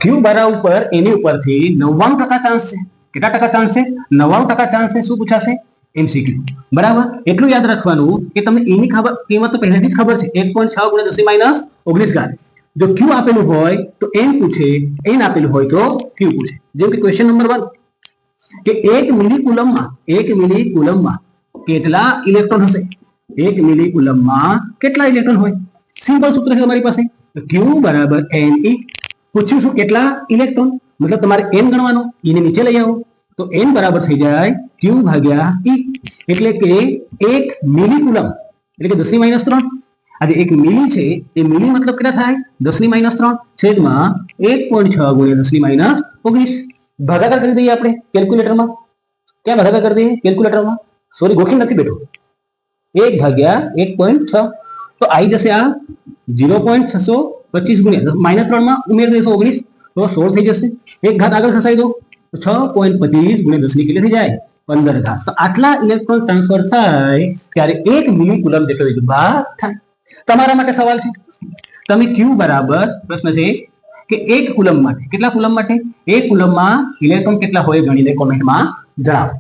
ક્યુ બરાબર ઉપર એની ઉપરથી 99% ચાન્સ છે. કેટલા ટકા ચાન્સ છે? 99% ચાન્સ છે. શું પૂછાશે? એમસીક્યુ. બરાબર. એટલું યાદ રાખવાનું કે તમને એની કિંમત તો પહેલેથી જ ખબર છે, 1.6 × 10 - 19 જો ક્યુ આપેલું હોય તો એન પૂછે, એન આપેલું હોય તો ક્યુ પૂછે. જેમ કે ક્વેશ્ચન નંબર 1 કે 1 મિલીકુલમમાં કેટલા ઇલેક્ટ્રોન હશે? 1 મિલીકુલમમાં કેટલા ઇલેક્ટ્રોન હોય? સિમ્પલ સૂત્ર છે તમારી પાસે, તો ક્યુ બરાબર Ne. પૂછ્યું શું? કેટલા ઇલેક્ટ્રોન, મતલબ તમારે n ગણવાનો, એને નીચે લઈ આવો તો n બરાબર થઈ જાય ક્યુ ભાગ્યા E. એટલે કે 1 મિલીકુલમ એટલે કે 10 - 3. આ જે 1 મિલી છે એ મિલી મતલબ કેટલા થાય? 10 - 3 છેદમાં 1.6 × 10 - 19. ભાગાકાર કરી દઈએ આપણે કેલ્ક્યુલેટરમાં. ક્યાં ભાગાકાર કરી દઈએ? કેલ્ક્યુલેટરમાં. સોરી, ગોખી નથી બેઠો. 1 ભાગ્યા 1.6 તો આવી જશે આ 0.625 × -3 માં ઉમેરી દેશો 19 તો 16 થઈ જશે. એક ઘાત આગળ ખસાઈ દો તો 6.25 × 10 કેટલી થઈ જાય? 15 ઘાત. તો આટલા ઇલેક્ટ્રોન ટ્રાન્સફર થાય ત્યારે 1 મિલીકુલમ જેટલો વિભાગ થાય. તમારા માટે સવાલ છે, તમે ક્યુ બરાબર, પ્રશ્ન છે કે 1 કુલમ માટે, કેટલા કુલમ માટે? 1 કુલમમાં ઇલેક્ટ્રોન કેટલા હોય ગણીને કોમેન્ટમાં જણાવો.